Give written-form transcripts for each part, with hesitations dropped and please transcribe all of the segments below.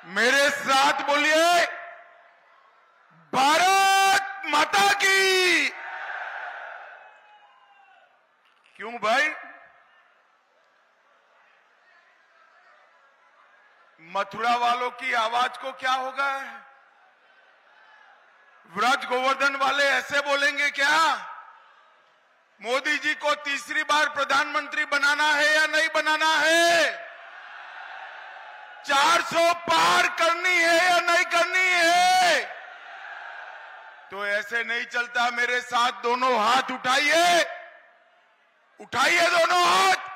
मेरे साथ बोलिए, भारत माता की। क्यों भाई? मथुरा वालों की आवाज को क्या होगा? व्रज गोवर्धन वाले ऐसे बोलेंगे क्या? मोदी जी को तीसरी बार प्रधानमंत्री बनाना है या नहीं बनाना है? 400 पार करनी है या नहीं करनी है? तो ऐसे नहीं चलता। मेरे साथ दोनों हाथ उठाइए, उठाइए दोनों हाथ।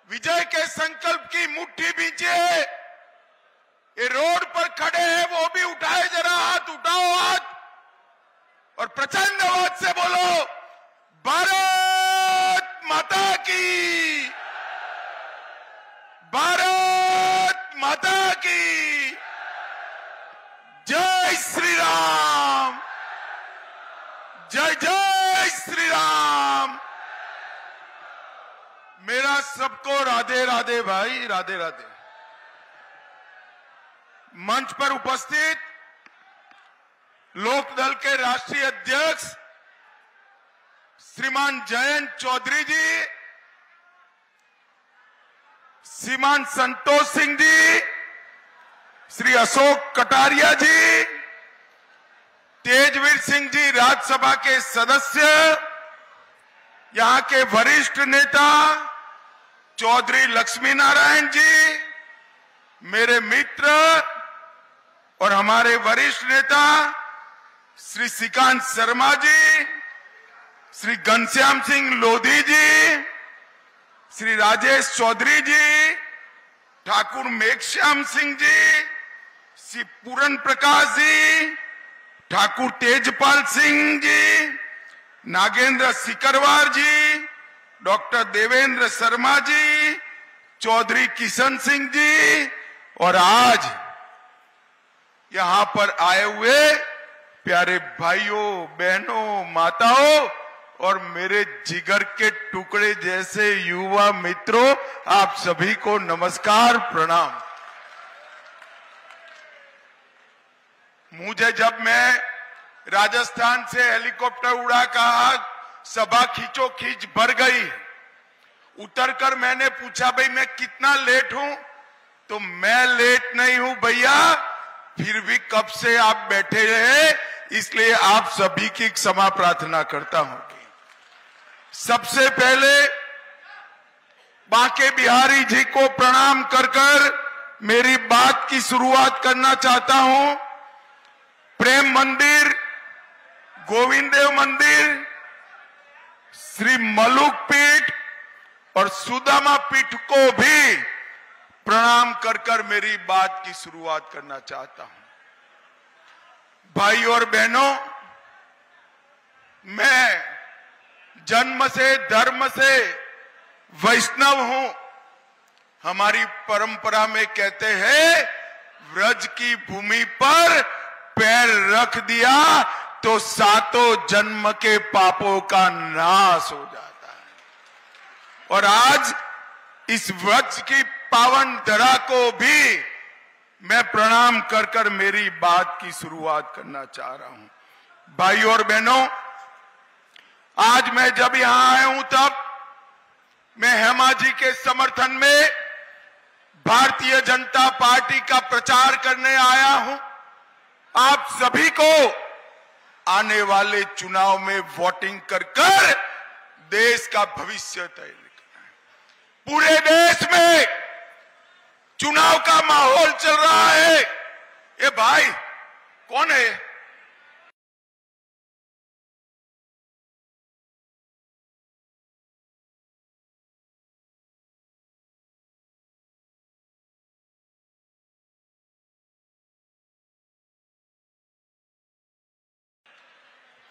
विजय के संकल्प की मुट्ठी बीचे। ये रोड पर खड़े हैं वो भी उठाए, जरा हाथ उठाओ हाथ, और प्रचंड आवाज से बोलो, भारत माता की, भारत माता की। जय श्री राम, जय जय श्री राम। मेरा सबको राधे राधे भाई, राधे राधे। मंच पर उपस्थित लोकदल के राष्ट्रीय अध्यक्ष श्रीमान जयंत चौधरी जी, श्रीमान संतोष सिंह जी, श्री अशोक कटारिया जी, तेजवीर सिंह जी राज्यसभा के सदस्य, यहां के वरिष्ठ नेता चौधरी लक्ष्मी नारायण जी, मेरे मित्र और हमारे वरिष्ठ नेता श्री श्रीकांत शर्मा जी, श्री घनश्याम सिंह लोधी जी, श्री राजेश चौधरी जी, ठाकुर मेघश्याम सिंह जी, श्री पूरन प्रकाश जी, ठाकुर तेजपाल सिंह जी, नागेंद्र सिकरवार जी, डॉक्टर देवेंद्र शर्मा जी, चौधरी किशन सिंह जी, और आज यहां पर आए हुए प्यारे भाइयों बहनों माताओं और मेरे जिगर के टुकड़े जैसे युवा मित्रों, आप सभी को नमस्कार प्रणाम। मुझे जब मैं राजस्थान से हेलीकॉप्टर उड़ा कहा, सभा खींचो खींच भर गई। उतरकर मैंने पूछा, भाई मैं कितना लेट हूं? तो मैं लेट नहीं हूं भैया, फिर भी कब से आप बैठे रहे, इसलिए आप सभी की क्षमा प्रार्थना करता हूं। सबसे पहले बांके बिहारी जी को प्रणाम कर मेरी बात की शुरुआत करना चाहता हूं। प्रेम मंदिर, गोविंद देव मंदिर, श्री मलुक पीठ और सुदामा पीठ को भी प्रणाम कर मेरी बात की शुरुआत करना चाहता हूं। भाई और बहनों, मैं जन्म से धर्म से वैष्णव हूं। हमारी परंपरा में कहते हैं, व्रज की भूमि पर पैर रख दिया तो सातों जन्म के पापों का नाश हो जाता है। और आज इस व्रज की पावन धरा को भी मैं प्रणाम कर मेरी बात की शुरुआत करना चाह रहा हूं। भाई और बहनों, आज मैं जब यहां आया हूं तब मैं हेमा जी के समर्थन में भारतीय जनता पार्टी का प्रचार करने आया हूं। आप सभी को आने वाले चुनाव में वोटिंग कर देश का भविष्य तय करना है। पूरे देश में चुनाव का माहौल चल रहा है। ये भाई कौन है?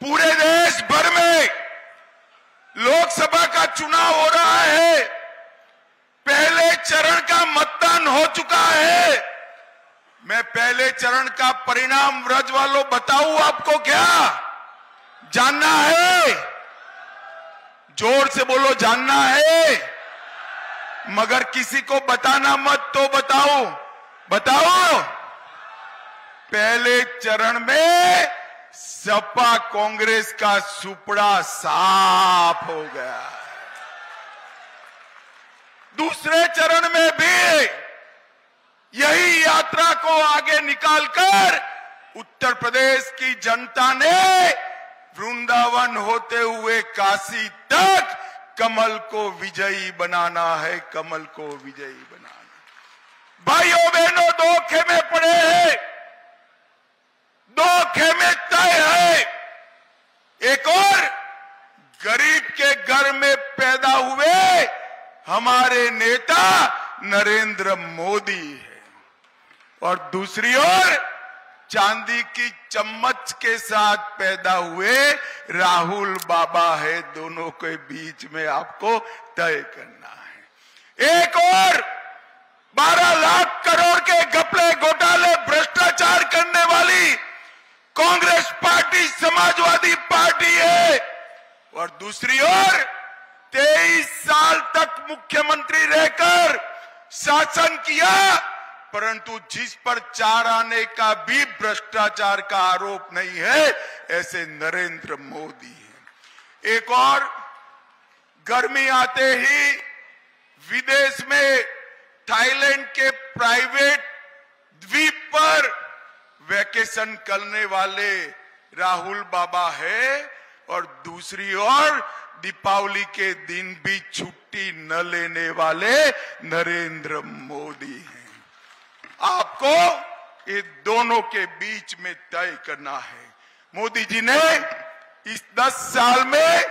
पूरे देश भर में लोकसभा का चुनाव हो रहा है। पहले चरण का मतदान हो चुका है। मैं पहले चरण का परिणाम व्रज वालों बताऊं आपको? क्या जानना है? जोर से बोलो, जानना है? मगर किसी को बताना मत तो बताओ। बताओ, पहले चरण में सपा कांग्रेस का सुपड़ा साफ हो गया। दूसरे चरण में भी यही यात्रा को आगे निकालकर उत्तर प्रदेश की जनता ने वृंदावन होते हुए काशी तक कमल को विजयी बनाना है, कमल को विजयी बनाना। भाइयों बहनों, दो खेमे पड़े हैं, दो खेमे तय है। एक और गरीब के घर में पैदा हुए हमारे नेता नरेंद्र मोदी है, और दूसरी ओर चांदी की चम्मच के साथ पैदा हुए राहुल बाबा है। दोनों के बीच में आपको तय करना है। एक और 12 लाख करोड़ के घपले घोटाले भ्रष्टाचार करने वाली कांग्रेस पार्टी समाजवादी पार्टी है, और दूसरी ओर 23 साल तक मुख्यमंत्री रहकर शासन किया, परंतु जिस पर 4 आने का भी भ्रष्टाचार का आरोप नहीं है, ऐसे नरेंद्र मोदी है। एक और, गर्मी आते ही विदेश में थाईलैंड के प्राइवेट द्वीप पर वैकेशन करने वाले राहुल बाबा है, और दूसरी ओर दीपावली के दिन भी छुट्टी न लेने वाले नरेंद्र मोदी हैं। आपको ये दोनों के बीच में तय करना है। मोदी जी ने इस 10 साल में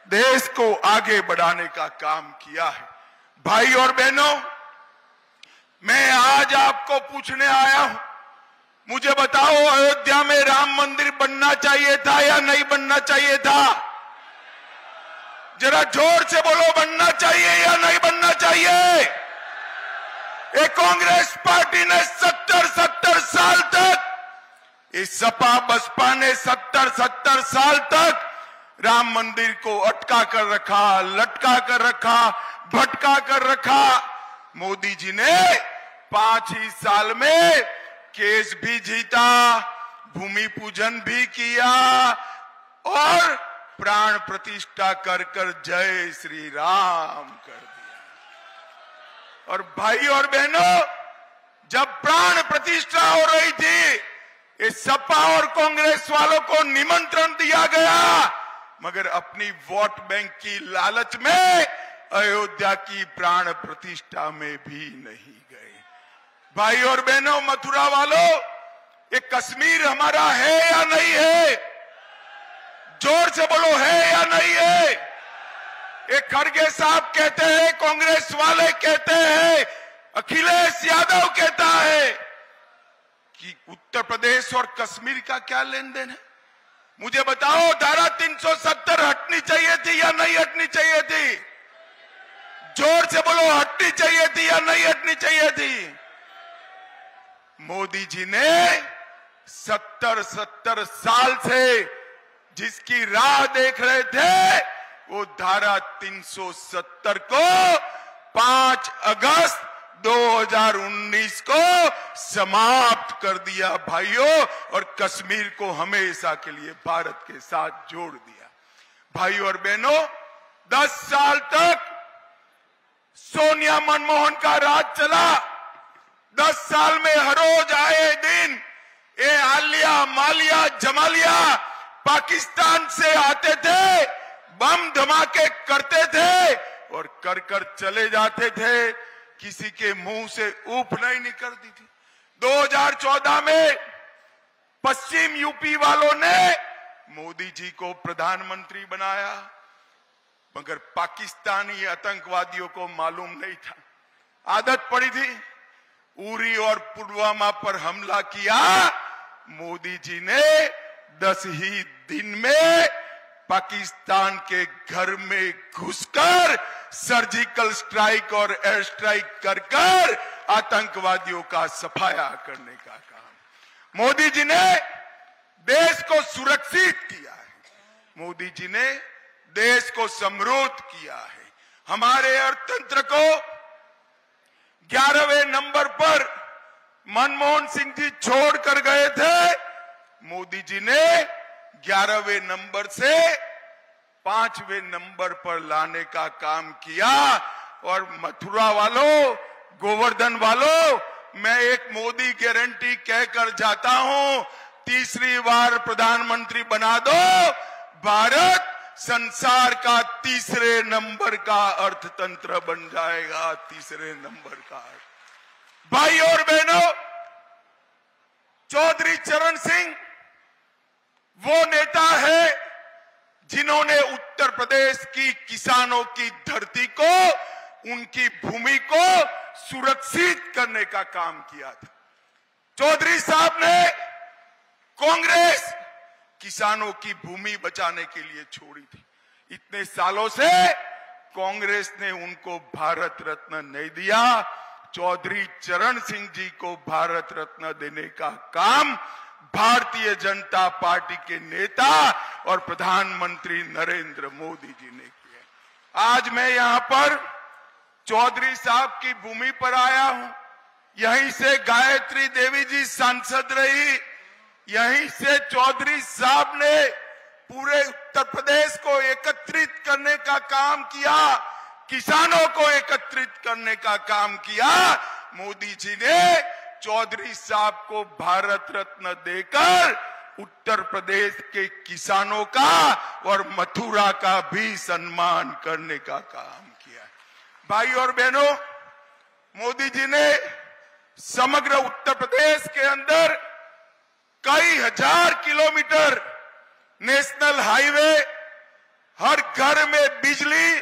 देश को आगे बढ़ाने का काम किया है। भाई और बहनों, मैं आज आपको पूछने आया हूं, मुझे बताओ, अयोध्या में राम मंदिर बनना चाहिए था या नहीं बनना चाहिए था? जरा जोर से बोलो, बनना चाहिए या नहीं बनना चाहिए? एक कांग्रेस पार्टी ने 70 साल तक, इस सपा बसपा ने 70 साल तक राम मंदिर को अटका कर रखा, लटका कर रखा, भटका कर रखा। मोदी जी ने 5 ही साल में केस भी जीता, भूमि पूजन भी किया और प्राण प्रतिष्ठा कर कर जय श्री राम कर दिया। और भाई और बहनों, जब प्राण प्रतिष्ठा हो रही थी, इस सपा और कांग्रेस वालों को निमंत्रण दिया गया, मगर अपनी वोट बैंक की लालच में अयोध्या की प्राण प्रतिष्ठा में भी नहीं गए। भाई और बहनों, मथुरा वालों, ये कश्मीर हमारा है या नहीं है? जोर से बोलो, है या नहीं है? एक खड़गे साहब कहते हैं, कांग्रेस वाले कहते हैं, अखिलेश यादव कहता है कि उत्तर प्रदेश और कश्मीर का क्या लेन देन है? मुझे बताओ, धारा 370 हटनी चाहिए थी या नहीं हटनी चाहिए थी? जोर से बोलो, हटनी चाहिए थी या नहीं हटनी चाहिए थी? मोदी जी ने 70 साल से जिसकी राह देख रहे थे, वो धारा 370 को 5 अगस्त 2019 को समाप्त कर दिया भाइयों, और कश्मीर को हमेशा के लिए भारत के साथ जोड़ दिया। भाइयों और बहनों, 10 साल तक सोनिया मनमोहन का राज चला। 10 साल में हर रोज आए दिन ये आलिया मालिया जमालिया पाकिस्तान से आते थे, बम धमाके करते थे और कर कर चले जाते थे, किसी के मुंह से ऊप नहीं निकलती थी। 2014 में पश्चिम यूपी वालों ने मोदी जी को प्रधानमंत्री बनाया, मगर पाकिस्तानी आतंकवादियों को मालूम नहीं था, आदत पड़ी थी। उरी और पुलवामा पर हमला किया, मोदी जी ने 10 ही दिन में पाकिस्तान के घर में घुसकर सर्जिकल स्ट्राइक और एयर स्ट्राइक कर कर आतंकवादियों का सफाया करने का काम मोदी जी ने देश को सुरक्षित किया है। मोदी जी ने देश को समृद्ध किया है। हमारे अर्थतंत्र को 11वें नंबर पर मनमोहन सिंह जी छोड़ कर गए थे, मोदी जी ने 11वें नंबर से 5वें नंबर पर लाने का काम किया। और मथुरा वालों, गोवर्धन वालों, मैं एक मोदी गारंटी कहकर जाता हूं, तीसरी बार प्रधानमंत्री बना दो, भारत संसार का तीसरे नंबर का अर्थतंत्र बन जाएगा। तीसरे नंबर का। भाई और बहनों, चौधरी चरण सिंह वो नेता है जिन्होंने उत्तर प्रदेश की किसानों की धरती को, उनकी भूमि को सुरक्षित करने का काम किया था। चौधरी साहब ने कांग्रेस किसानों की भूमि बचाने के लिए छोड़ी थी। इतने सालों से कांग्रेस ने उनको भारत रत्न नहीं दिया। चौधरी चरण सिंह जी को भारत रत्न देने का काम भारतीय जनता पार्टी के नेता और प्रधानमंत्री नरेंद्र मोदी जी ने किया। आज मैं यहां पर चौधरी साहब की भूमि पर आया हूं। यहीं से गायत्री देवी जी सांसद रही, यहीं से चौधरी साहब ने पूरे उत्तर प्रदेश को एकत्रित करने का काम किया, किसानों को एकत्रित करने का काम किया। मोदी जी ने चौधरी साहब को भारत रत्न देकर उत्तर प्रदेश के किसानों का और मथुरा का भी सम्मान करने का काम किया। भाई और बहनों, मोदी जी ने समग्र उत्तर प्रदेश के अंदर कई हजार किलोमीटर नेशनल हाईवे, हर घर में बिजली,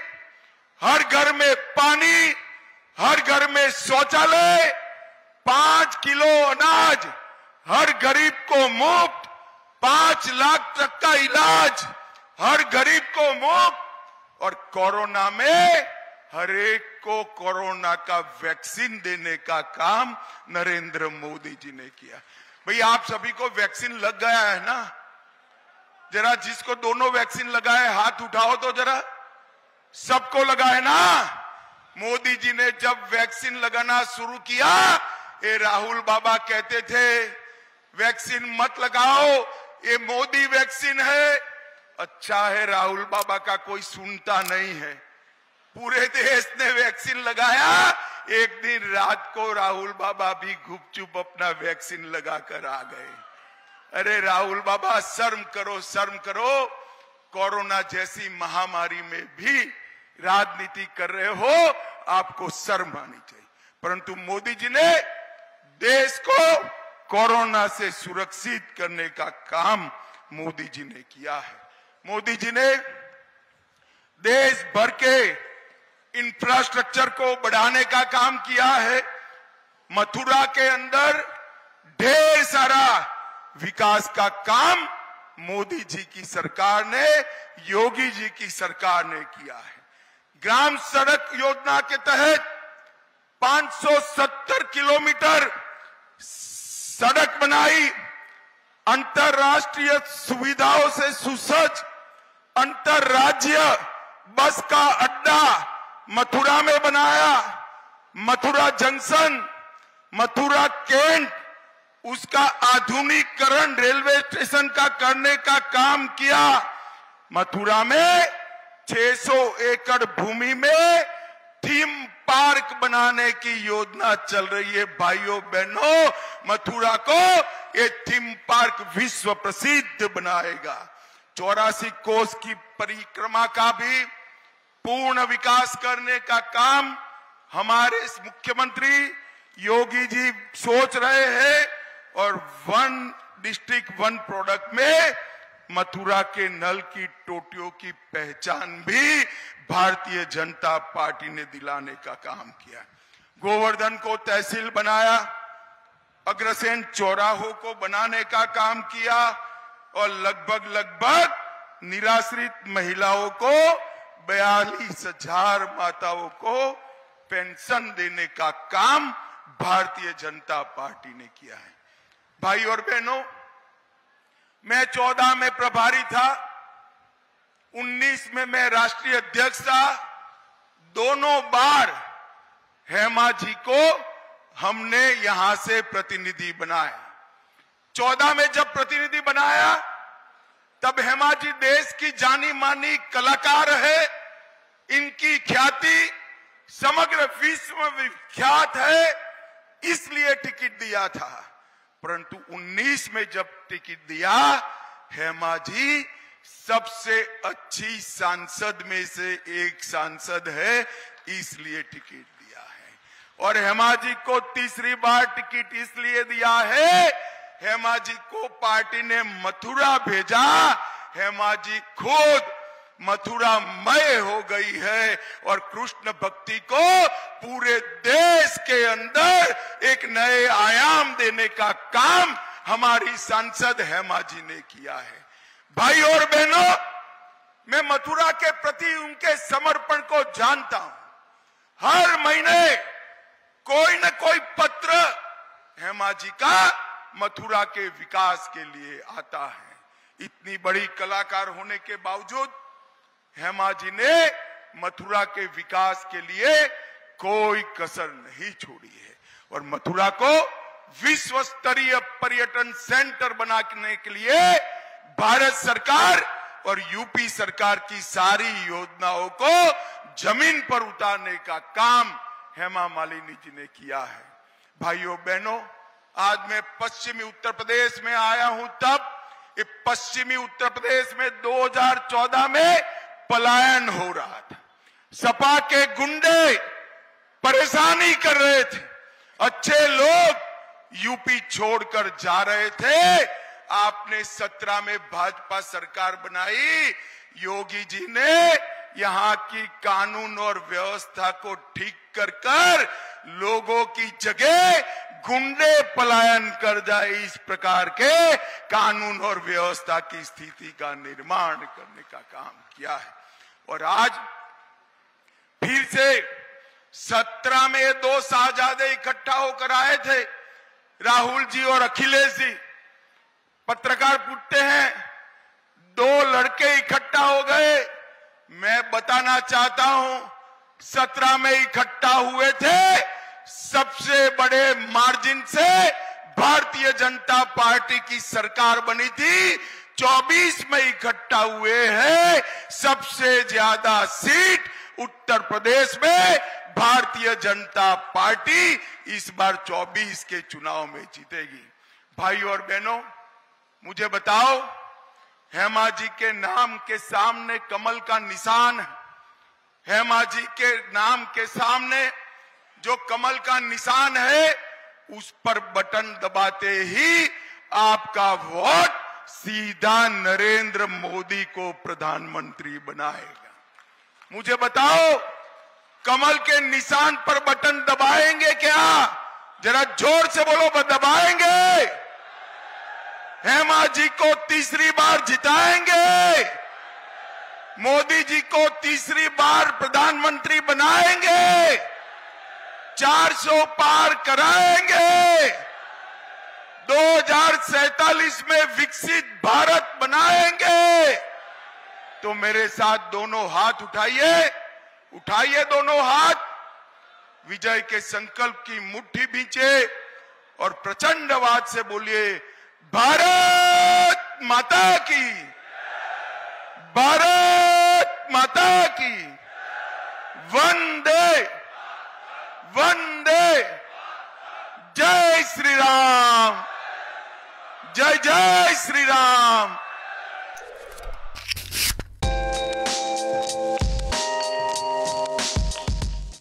हर घर में पानी, हर घर में शौचालय, 5 किलो अनाज हर गरीब को मुफ्त, 5 लाख तक का इलाज हर गरीब को मुफ्त, और कोरोना में हर एक को कोरोना का वैक्सीन देने का काम नरेंद्र मोदी जी ने किया। भाई आप सभी को वैक्सीन लग गया है ना? जरा जिसको दोनों वैक्सीन लगा है हाथ उठाओ तो जरा। सबको लगा है ना? मोदी जी ने जब वैक्सीन लगाना शुरू किया, ये राहुल बाबा कहते थे वैक्सीन मत लगाओ, ये मोदी वैक्सीन है। अच्छा है राहुल बाबा का कोई सुनता नहीं है। पूरे देश ने वैक्सीन लगाया। एक दिन रात को राहुल बाबा भी गुपचुप अपना वैक्सीन लगाकर आ गए। अरे राहुल बाबा शर्म करो, शर्म करो। कोरोना जैसी महामारी में भी राजनीति कर रहे हो, आपको शर्म आनी चाहिए। परंतु मोदी जी ने देश को कोरोना से सुरक्षित करने का काम मोदी जी ने किया है। मोदी जी ने देश भर के इंफ्रास्ट्रक्चर को बढ़ाने का काम किया है। मथुरा के अंदर ढेर सारा विकास का काम मोदी जी की सरकार ने, योगी जी की सरकार ने किया है। ग्राम सड़क योजना के तहत 570 किलोमीटर सड़क बनाई, अंतरराष्ट्रीय सुविधाओं से सुसज्ज अंतरराज्य बस का अड्डा मथुरा में बनाया। मथुरा जंक्शन, मथुरा कैंट, उसका आधुनिकीकरण रेलवे स्टेशन का करने का काम किया। मथुरा में 600 एकड़ भूमि में थीम पार्क बनाने की योजना चल रही है। भाइयों बहनों, मथुरा को ये थीम पार्क विश्व प्रसिद्ध बनाएगा। 84 कोस की परिक्रमा का भी पूर्ण विकास करने का काम हमारे मुख्यमंत्री योगी जी सोच रहे हैं। और 1 डिस्ट्रिक्ट 1 प्रोडक्ट में मथुरा के नल की टोटियों की पहचान भी भारतीय जनता पार्टी ने दिलाने का काम किया। गोवर्धन को तहसील बनाया, अग्रसेन चौराहों को बनाने का काम किया, और लगभग निराश्रित महिलाओं को 42,000 माताओं को पेंशन देने का काम भारतीय जनता पार्टी ने किया है। भाई और बहनों, मैं 14 में प्रभारी था, 19 में मैं राष्ट्रीय अध्यक्ष था। दोनों बार हेमा जी को हमने यहां से प्रतिनिधि बनाए। 14 में जब प्रतिनिधि बनाया तब हेमा जी देश की जानी मानी कलाकार है, इनकी ख्याति समग्र विश्व में विख्यात है, इसलिए टिकट दिया था। परंतु 19 में जब टिकट दिया, हेमा जी सबसे अच्छी सांसद में से एक सांसद है, इसलिए टिकट दिया है। और हेमा जी को तीसरी बार टिकट इसलिए दिया है, हेमा जी को पार्टी ने मथुरा भेजा, हेमा जी खुद मथुरामय हो गई है और कृष्ण भक्ति को पूरे देश के अंदर एक नए आयाम देने का काम हमारी सांसद हेमा जी ने किया है। भाई और बहनों, मैं मथुरा के प्रति उनके समर्पण को जानता हूं। हर महीने कोई न कोई पत्र हेमा जी का मथुरा के विकास के लिए आता है। इतनी बड़ी कलाकार होने के बावजूद हेमा जी ने मथुरा के विकास के लिए कोई कसर नहीं छोड़ी है और मथुरा को विश्व स्तरीय पर्यटन सेंटर बनाने के लिए भारत सरकार और यूपी सरकार की सारी योजनाओं को जमीन पर उतारने का काम हेमा मालिनी जी ने किया है। भाइयों बहनों, आज मैं पश्चिमी उत्तर प्रदेश में आया हूं, तब ये पश्चिमी उत्तर प्रदेश में 2014 में पलायन हो रहा था। सपा के गुंडे परेशानी कर रहे थे, अच्छे लोग यूपी छोड़कर जा रहे थे। आपने 17 में भाजपा सरकार बनाई, योगी जी ने यहाँ की कानून और व्यवस्था को ठीक कर लोगों की जगह गुंडे पलायन कर जाए, इस प्रकार के कानून और व्यवस्था की स्थिति का निर्माण करने का काम किया है। और आज फिर से 17 में 2 साहजादे इकट्ठा होकर आए थे, राहुल जी और अखिलेश जी। पत्रकार पूछते हैं 2 लड़के इकट्ठा हो गए। मैं बताना चाहता हूं, 17 में इकट्ठा हुए थे, सबसे बड़े मार्जिन से भारतीय जनता पार्टी की सरकार बनी थी। 24 में इकट्ठा हुए हैं, सबसे ज्यादा सीट उत्तर प्रदेश में भारतीय जनता पार्टी इस बार 24 के चुनाव में जीतेगी। भाइयों और बहनों, मुझे बताओ, हेमा जी के नाम के सामने कमल का निशान है। हेमा जी के नाम के सामने जो कमल का निशान है, उस पर बटन दबाते ही आपका वोट सीधा नरेंद्र मोदी को प्रधानमंत्री बनाएगा। मुझे बताओ, कमल के निशान पर बटन दबाएंगे क्या? जरा जोर से बोलो, दबाएंगे। हेमा जी को तीसरी बार जिताएंगे, मोदी जी को तीसरी बार प्रधानमंत्री बनाएंगे, 400 पार कराएंगे, 2047 में विकसित भारत बनाएंगे। तो मेरे साथ दोनों हाथ उठाइए, उठाइए दोनों हाथ, विजय के संकल्प की मुट्ठी भींचे और प्रचंड आवाज से बोलिए, भारत माता की, भारत माता की, वंदे वंदे, जय श्री राम, जय जय श्री राम।